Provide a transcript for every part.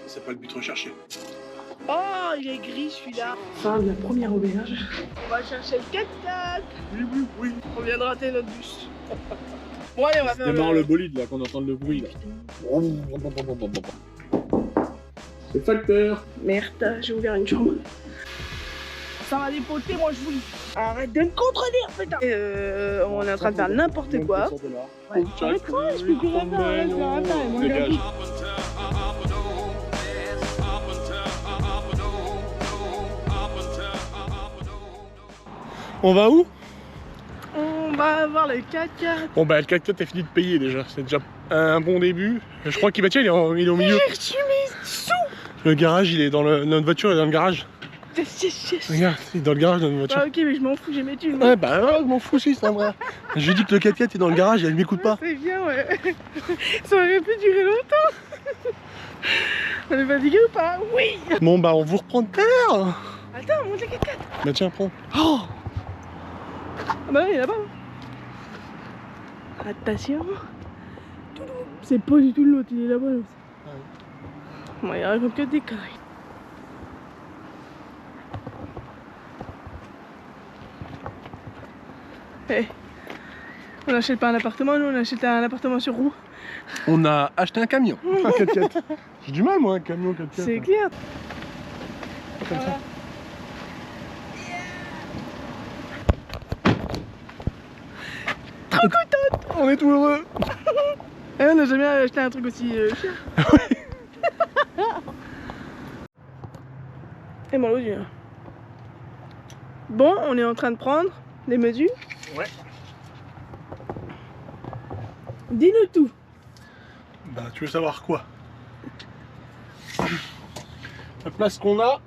C'est pas le but recherché. Oh, il est gris celui-là. Fin de la première auberge. On va chercher le 4x4. Oui. On vient de rater notre bus. Bon allez, on va faire Démarre le bolide là, qu'on entende le bruit là. C'est le facteur. Merde, j'ai ouvert une chambre. Ça va dépoter, moi je vous le dis. Arrête de me contredire, putain. On est en train de faire n'importe quoi. Ouais. Chaque Quoi, je peux plus rien faire, je peux rien faire, moi, Dégage. On va où? On va voir le 4x4. Bon bah le 4x4 est fini de payer déjà, c'est déjà un bon début. Je crois qu'il va, tiens, il est au milieu. J'ai reçu mes sous. Le garage, il est dans notre voiture est dans le garage. Yes. Regarde, il est dans le garage de notre voiture. Ah ok, mais je m'en fous, j'ai mes thunes. Ouais bah ouais, je m'en fous aussi, c'est un vrai. J'ai dit que le 4x4 est dans le garage et elle m'écoute pas. C'est bien, ouais. Ça aurait pu durer longtemps. On est fatigué ou pas? Oui. Bon bah on vous reprend de terre. Attends, monte le 4x4. Bah tiens, prends. Oh, Ah bah oui, il est là-bas. Attention. C'est pas du tout l'autre, il est là-bas. L'autre. Bon, il raconte que des conneries. Hey. On n'achète pas un appartement, nous on achète un appartement sur roue. on a acheté un camion. Un 4x4. J'ai du mal moi, un camion 4x4. C'est clair. Comme ça. Trop contente. On est tout heureux. Eh, on n'a jamais acheté un truc aussi cher. Et moi l'autre. Bon, on est en train de prendre les mesures. Ouais. Dis-nous tout. Bah tu veux savoir quoi? La place qu'on a,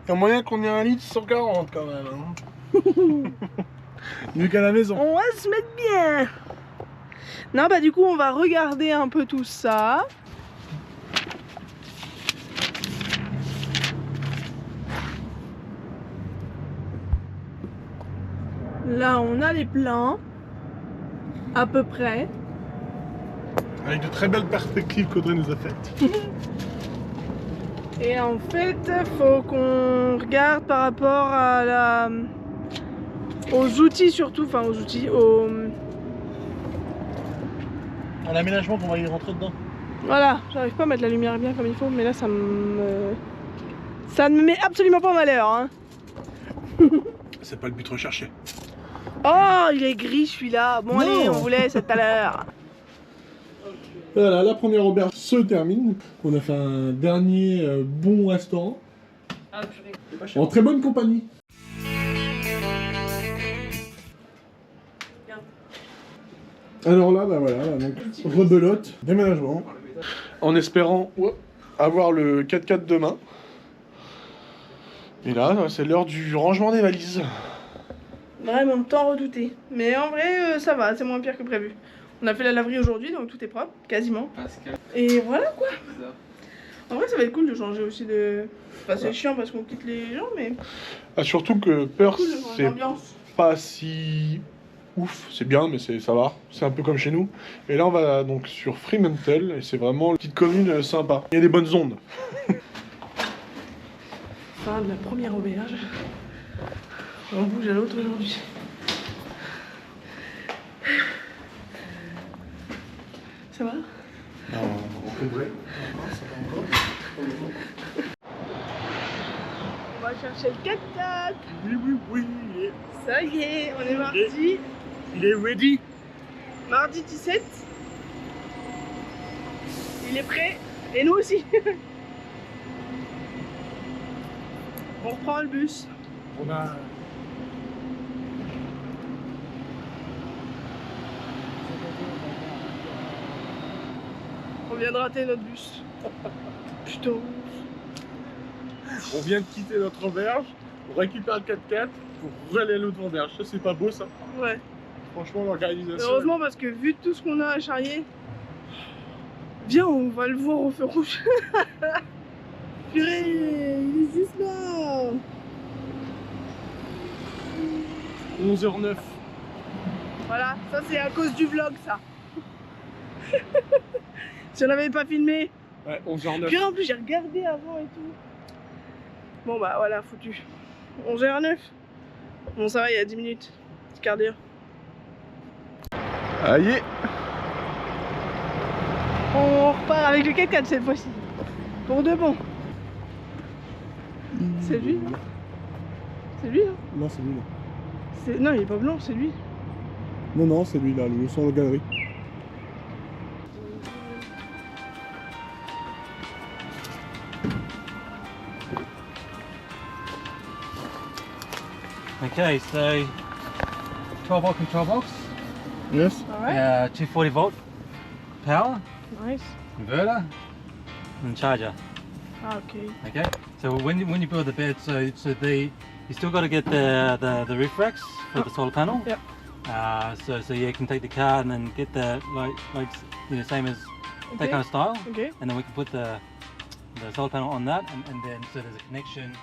il y a moyen qu'on ait un lit de 140 quand même. Hein. Mieux qu'à la maison. On va se mettre bien. Non, bah du coup, on va regarder un peu tout ça. Là, on a les plans. À peu près. Avec de très belles perspectives qu'Audrey nous a faites. Et en fait, faut qu'on regarde par rapport à aux outils surtout, enfin aux outils, À l'aménagement qu'on va y rentrer dedans. Voilà, j'arrive pas à mettre la lumière bien comme il faut, mais là ça ne me met absolument pas en malheur. Hein. C'est pas le but recherché. Oh, il est gris celui-là. Bon, allez, on vous laisse à tout à l'heure. Voilà, la première auberge se termine. On a fait un dernier bon restaurant. Ah, purée. En très bonne compagnie. Alors là, bah voilà, donc rebelote, déménagement. En espérant avoir le 4x4 demain. Et là, c'est l'heure du rangement des valises. Vraiment, tant redouté. Mais en vrai, ça va, c'est moins pire que prévu. On a fait la laverie aujourd'hui, donc tout est propre, quasiment. Et voilà quoi. En vrai, ça va être cool de changer aussi de... Enfin, c'est chiant parce qu'on quitte les gens, mais... Ah, surtout que Perth, Cool, c'est l'ambiance. pas si ouf, c'est bien, mais ça va. C'est un peu comme chez nous. Et là, on va donc sur Fremantle, et c'est vraiment une petite commune sympa. Il y a des bonnes ondes. Fin de la première auberge. On bouge à l'autre aujourd'hui. Ça va? Encombré. On va chercher le 4x4. Oui. Ça y est, on est mardi. Il est ready. Mardi 17. Il est prêt. Et nous aussi. On reprend le bus. On a... On vient de rater notre bus. Putain. On vient de quitter notre auberge, on récupère le 4x4 pour aller à l'autre auberge. Ça, c'est pas beau ça. Ouais. Franchement, l'organisation. Heureusement parce que vu tout ce qu'on a à charrier, viens, on va le voir au feu rouge. Purée, il est juste là. 11h09. Voilà, ça c'est à cause du vlog ça. Si on n'avait pas filmé. Ouais, 11h09. Puis en plus, j'ai regardé avant et tout. Bon, bah voilà, foutu. 11h09. Bon, ça va, il y a 10 minutes. Petit quart d'heure. Aïe. On repart avec le 4x4 cette fois-ci. Pour de bon. C'est lui, non? C'est lui, hein? Non, c'est lui là. Non, il est pas blanc, c'est lui. Non, non, c'est lui là, le sur la galerie. Okay, so 12 volt control box, Yes. Alright. 240 volt power, Nice. inverter, and charger. Ah, ok. Okay, so when you build the bed, so you still got to get the roof racks for the solar panel. Yep. So you can take the car and then get the like same as that kind of style, Ok. and then we can put the solar panel on that, and then so there's a connection.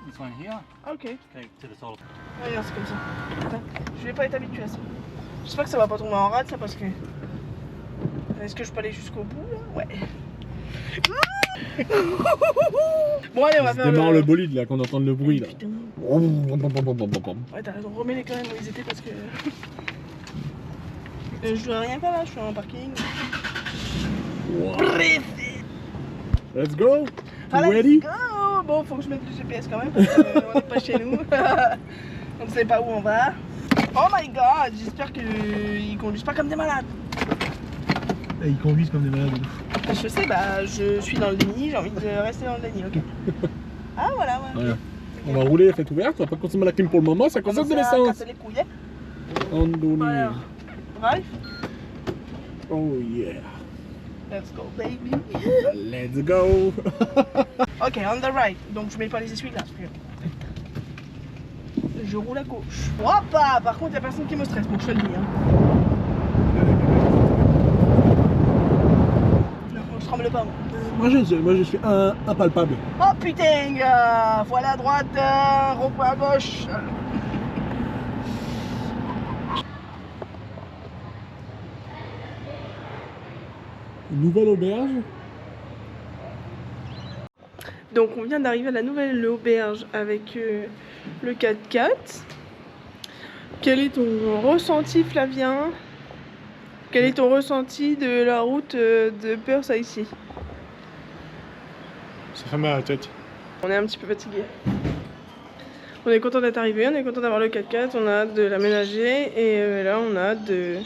This one here, Ok. okay, to the solar. Regarde, c'est comme ça. Attends, je vais pas être habitué à ça. J'espère que ça va pas tomber en rade, ça, parce que... Est-ce que je peux aller jusqu'au bout, là? Ouais. Bon, allez, on va faire Démarre le bolide là, qu'on entend le bruit là. Putain. Ouais, t'as raison, remets-les quand même où ils étaient, parce que... je dois rien faire, là, je suis en parking. Let's go. Ah, let's Ready? go. Bon, faut que je mette le GPS quand même, parce qu'on n'est pas chez nous. On ne sait pas où on va. Oh my god, j'espère qu'ils conduisent pas comme des malades. Et ils conduisent comme des malades. Je sais, bah je suis dans le déni, j'ai envie de rester dans le déni, ok. Ah voilà, ouais. Voilà. On va rouler la fenêtre ouverte, on va pas consommer la clim pour le moment, ça consomme de Commence à l'essence. casser les couilles, hein. Andoni. Voilà. Drive, Oh yeah. let's go baby. Let's go. Ok, on the right, donc je mets pas les essuie-glaces. Parce que... Je roule à gauche. Hoppa, par contre, y a personne qui me stresse, bon, je te le dis. Hein. Non, on se tremble pas, moi. Moi je suis impalpable. Oh putain, voilà à droite, rond-point à gauche. Une nouvelle auberge. Donc on vient d'arriver à la nouvelle auberge avec le 4x4. Quel est ton ressenti, Flavien? Quel est ton ressenti de la route de Perth à ici? Ça fait mal à la tête. On est un petit peu fatigué. On est content d'être arrivé, on est content d'avoir le 4x4, on a hâte de l'aménager et là on a hâte de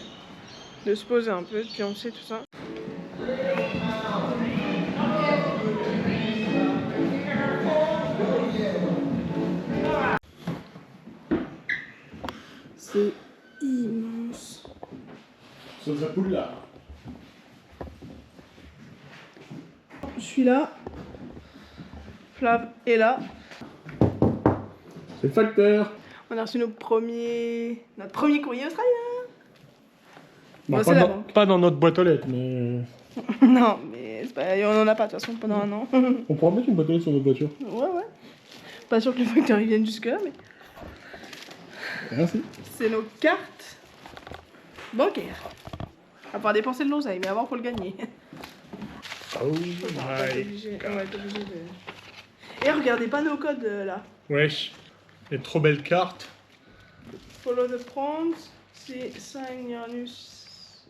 se poser un peu, de pioncer tout ça. C'est immense. Ça nous a poule là. Je suis là. Flav est là. C'est le facteur. On a reçu notre premier courrier australien. Bah, Bon, c'est la banque. pas dans notre boîte aux lettres, mais. Non, mais c'est pas... on en a pas de toute façon pendant un an. On pourra mettre une boîte aux lettres sur notre voiture. Ouais, ouais. Pas sûr que les facteurs ils viennent jusque là, mais Merci. c'est nos cartes bancaires. À part dépenser de l'oseille, mais avant faut le gagner. Oh T'es obligé de... Et regardez pas nos codes là. Wesh. Les trop belles cartes. Follow the prompts, c'est sign your news.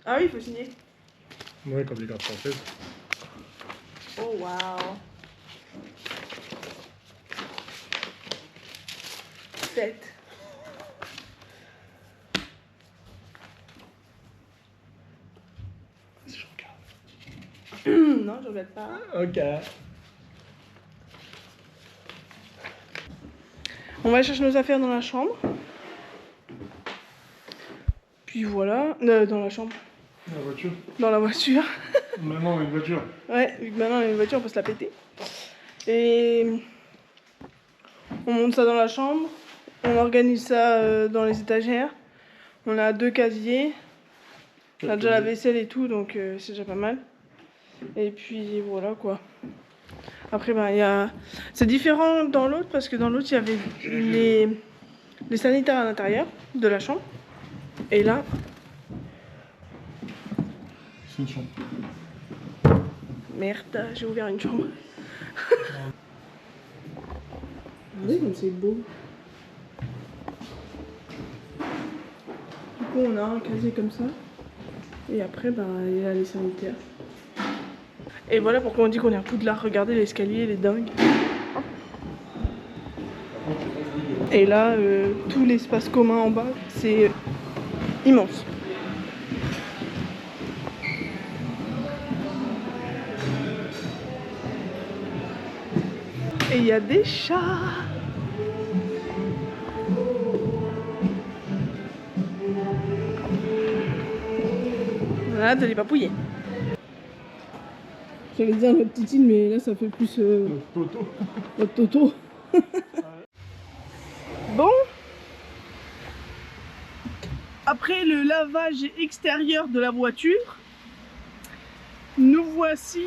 Ah oui, il faut signer. Ouais, comme les cartes françaises. Oh wow. 7. Si je regarde. Non, je regarde pas. Ok. On va chercher nos affaires dans la chambre. Puis voilà, dans la chambre, La voiture. dans la voiture. Maintenant, on a une voiture. Ouais, vu que maintenant on a une voiture, on peut se la péter. Et on monte ça dans la chambre. On organise ça dans les étagères. On a 2 casiers. On a déjà la vaisselle et tout, donc c'est déjà pas mal. Et puis voilà quoi. Après, ben, il y a... c'est différent dans l'autre parce que dans l'autre, il y avait les sanitaires à l'intérieur de la chambre. Et là, C'est une chambre. Merde, j'ai ouvert une chambre. Regardez comme c'est beau. Du coup, on a un casier comme ça. Et après, ben, il y a les sanitaires. Et voilà pourquoi on dit qu'on est à Poudlard. Regardez l'escalier, il est dingue. Et là, tout l'espace commun en bas, c'est immense. Et il y a des chats. Voilà, de les papouiller. J'allais dire notre Titine, mais là ça fait plus Toto. notre Toto. Bon. Après le lavage extérieur de la voiture, nous voici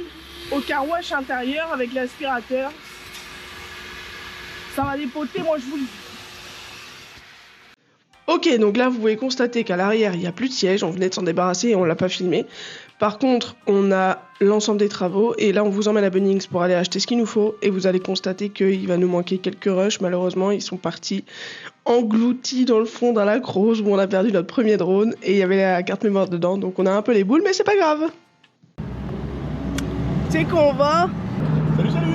au car wash intérieur avec l'aspirateur. Ça va dépoter, moi je vous le dis. Ok, donc là vous pouvez constater qu'à l'arrière il n'y a plus de siège, on venait de s'en débarrasser et on l'a pas filmé. Par contre, on a l'ensemble des travaux et là on vous emmène à Bunnings pour aller acheter ce qu'il nous faut et vous allez constater qu'il va nous manquer quelques rushs. Malheureusement, ils sont partis engloutis dans le fond d'un lac rose où on a perdu notre premier drone et il y avait la carte mémoire dedans, donc on a un peu les boules, mais c'est pas grave. C'est qu'on va... Salut, salut.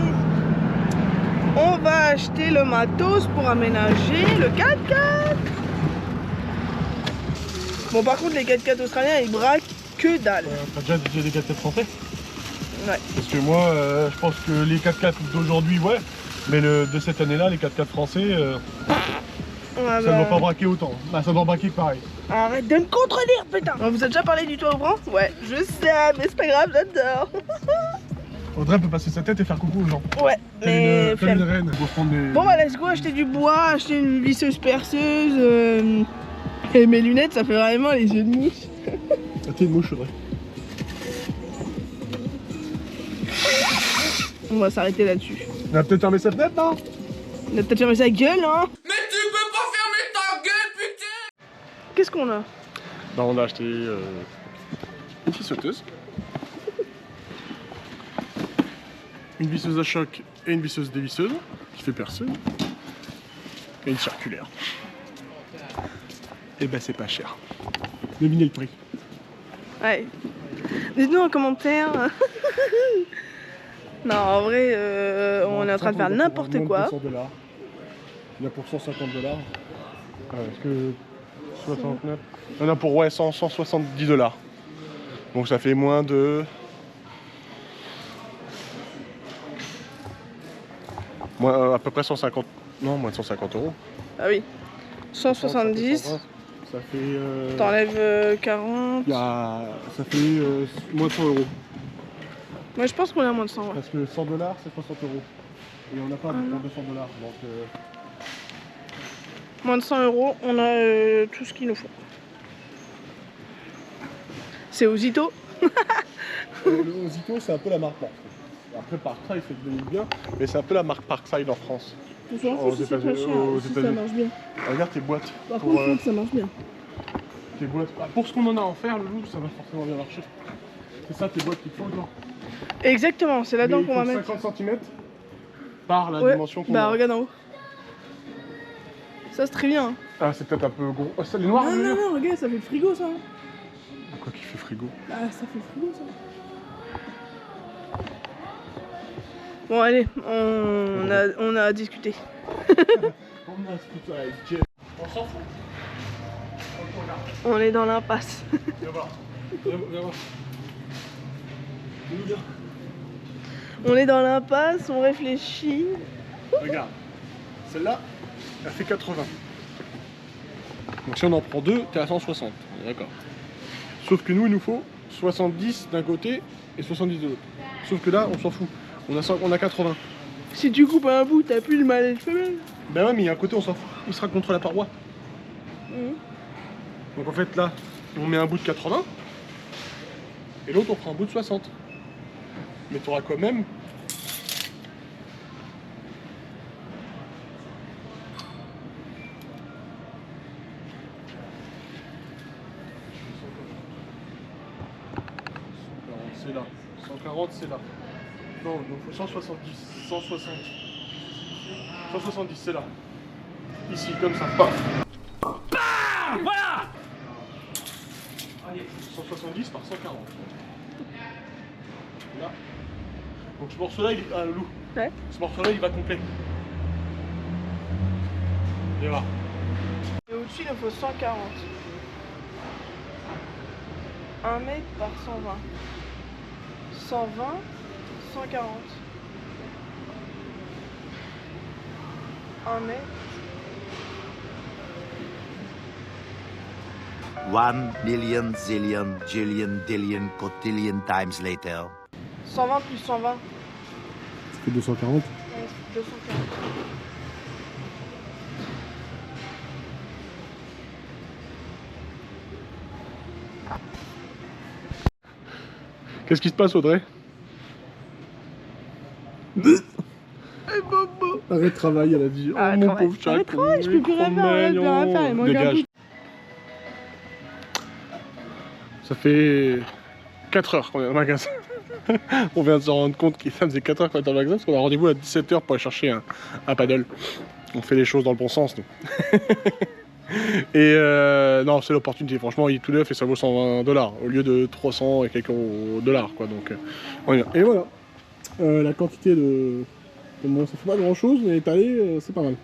On va acheter le matos pour aménager le 4x4. Bon, par contre, les 4x4 australiens, ils braquent que dalle. T'as déjà des 4x4 français? Ouais. Parce que moi, je pense que les 4x4 d'aujourd'hui, ouais. Mais de cette année-là, les 4x4 français, ça ne doit pas braquer autant. Bah, ça doit braquer pareil. Arrête de me contredire, putain. On vous a déjà parlé du toit ouvrant? Ouais, je sais, mais c'est pas grave, j'adore. Audrey peut passer sa tête et faire coucou aux gens. Ouais, mais Comme une reine. Faut prendre des... Bon bah let's go, acheter du bois, acheter une visseuse perceuse. Et mes lunettes, ça fait vraiment les yeux de mouche. Ah, t'es une mouche, Audrey. On va s'arrêter là-dessus. On a peut-être fermé sa fenêtre, non? On a peut-être fermé sa gueule, hein. Mais tu peux pas fermer ta gueule, putain! Qu'est-ce qu'on a? Bah, on a acheté une scie sauteuse, une visseuse à choc et une visseuse dévisseuse qui fait perceuse et une circulaire. Et bah c'est pas cher. Devinez le prix. Ouais. Dites-nous en commentaire. Non, en vrai, on est en train de faire n'importe quoi. Il y a pour 150$. Est-ce que 69? Il y en a pour 170$. Donc ça fait moins de... à peu près 150... Non, moins de 150 €. Ah oui. 170. Ça fait... T'enlèves 40. Ça fait moins de 100 €. Moi je pense qu'on est à moins de 100. Ouais. Parce que 100$ c'est 60 €. Et on n'a pas pour 200$. Donc... Moins de 100 €, on a tout ce qu'il nous faut. C'est Ozito. Le Ozito, c'est un peu la marque Parkside. Après Parkside, c'est devenu bien, mais c'est un peu la marque Parkside en France. On s'en fout si c'est pas cher, si ça marche bien. Regarde tes boîtes. Par contre, il faut que ça marche bien. Tes boîtes. Pour ce qu'on en a à en faire, le loup, ça va forcément bien marcher. C'est ça tes boîtes qu'il faut, toi. Exactement, c'est là-dedans qu'on va mettre. 50 cm par la dimension qu'on Bah a. regarde en haut. Ça c'est très bien. Hein. Ah, c'est peut-être un peu gros. Oh, ça, les noirs, Non, non, non, regarde, ça fait le frigo ça. Quoi qui fait frigo? Bah ça fait le frigo ça. Bon allez, on a discuté. On s'en fout. On est dans l'impasse. Viens voir. Viens voir. On est dans l'impasse, on réfléchit. Regarde. Celle-là, elle fait 80. Donc si on en prend deux, t'es à 160. D'accord. Sauf que nous, il nous faut 70 d'un côté et 70 de l'autre. Sauf que là, on s'en fout. On a 80. Si tu coupes un bout, t'as plus le mal et le femelle. Ben ouais, mais il y a un côté, on s'en fout. Il sera contre la paroi. Donc en fait, là, on met un bout de 80. Et l'autre, on prend un bout de 60. Mais tu auras quand même... C'est là. 140, c'est là. Non, il faut 170. 160. 170, c'est là. Ici, comme ça. Paf. Voilà. 170 par 140. Là. Donc ce morceau-là, il est... Ah, Loulou. Ouais. Ce morceau-là, il va complet. Et voilà. Et au-dessus, il nous faut 140. 1 mètre par 120. 120, 140. 1 mètre. 1 million, zillion, jillion, dillion, cotillion times later. 120 plus 120. Ça fait 240. Ouais, c'est 240. Qu'est-ce qui se passe, Audrey? Arrêt de travail, elle a dit. Oh, Arrêt de mon travail. pauvre chat. Arrêt de travail, je peux plus rien faire, arrête, plus rien faire, il manque un Dégage. bout. Ça fait 4 heures qu'on est dans le magasin. On vient de se rendre compte que ça faisait 4 heures qu'on est dans le magasin parce qu'on a rendez-vous à 17 h pour aller chercher un paddle. On fait les choses dans le bon sens, nous. Et non, c'est l'opportunité. Franchement, il est tout neuf et ça vaut 120 $ au lieu de 300 et quelques dollars, quoi. Donc, on y va. Et voilà. La quantité de. Bon, ça fait pas grand chose, mais étalé, c'est pas mal.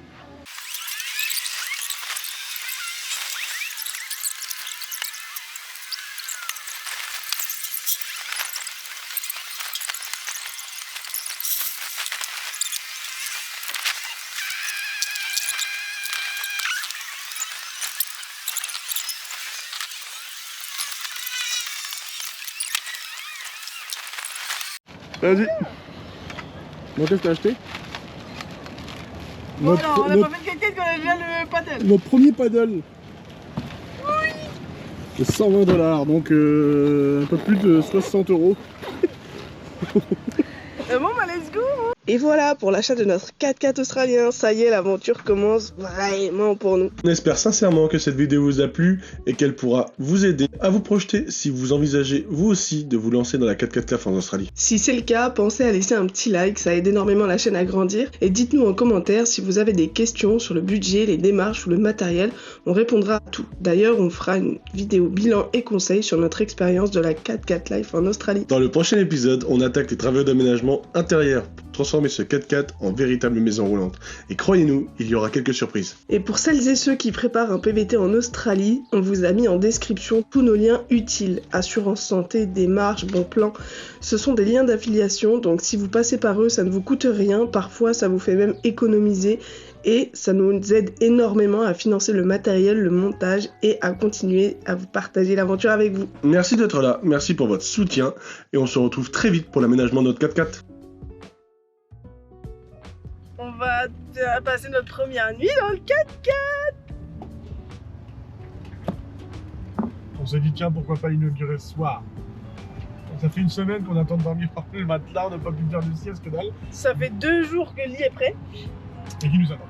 Vas-y. Bon, qu'est-ce que t'as acheté? Bon, alors, on a pas fait de quelqu'un qu'on a déjà le paddle. Notre premier paddle. Oui. C'est 120 $, donc un peu plus de 60 €. Bon, bah, let's go. Et voilà pour l'achat de notre 4x4 australien. Ça y est, l'aventure commence vraiment pour nous. On espère sincèrement que cette vidéo vous a plu et qu'elle pourra vous aider à vous projeter si vous envisagez vous aussi de vous lancer dans la 4x4 CAF en Australie. Si c'est le cas, pensez à laisser un petit like, ça aide énormément la chaîne à grandir. Et dites-nous en commentaire si vous avez des questions sur le budget, les démarches ou le matériel. On répondra à tout. D'ailleurs, on fera une vidéo bilan et conseils sur notre expérience de la 4x4 Life en Australie. Dans le prochain épisode, on attaque les travaux d'aménagement intérieur pour transformer ce 4x4 en véritable maison roulante. Et croyez-nous, il y aura quelques surprises. Et pour celles et ceux qui préparent un PVT en Australie, on vous a mis en description tous nos liens utiles. Assurance santé, démarches, bon plan. Ce sont des liens d'affiliation, donc si vous passez par eux, ça ne vous coûte rien. Parfois, ça vous fait même économiser. Et ça nous aide énormément à financer le matériel, le montage et à continuer à vous partager l'aventure avec vous. Merci d'être là, merci pour votre soutien et on se retrouve très vite pour l'aménagement de notre 4x4. On va passer notre première nuit dans le 4x4. On s'est dit, tiens, pourquoi pas inaugurer ce soir? Ça fait une semaine qu'on attend de dormir par le matelas, on n'a pas pu faire de sieste, que dalle. Ça fait 2 jours que le lit est prêt. Et qui nous attend?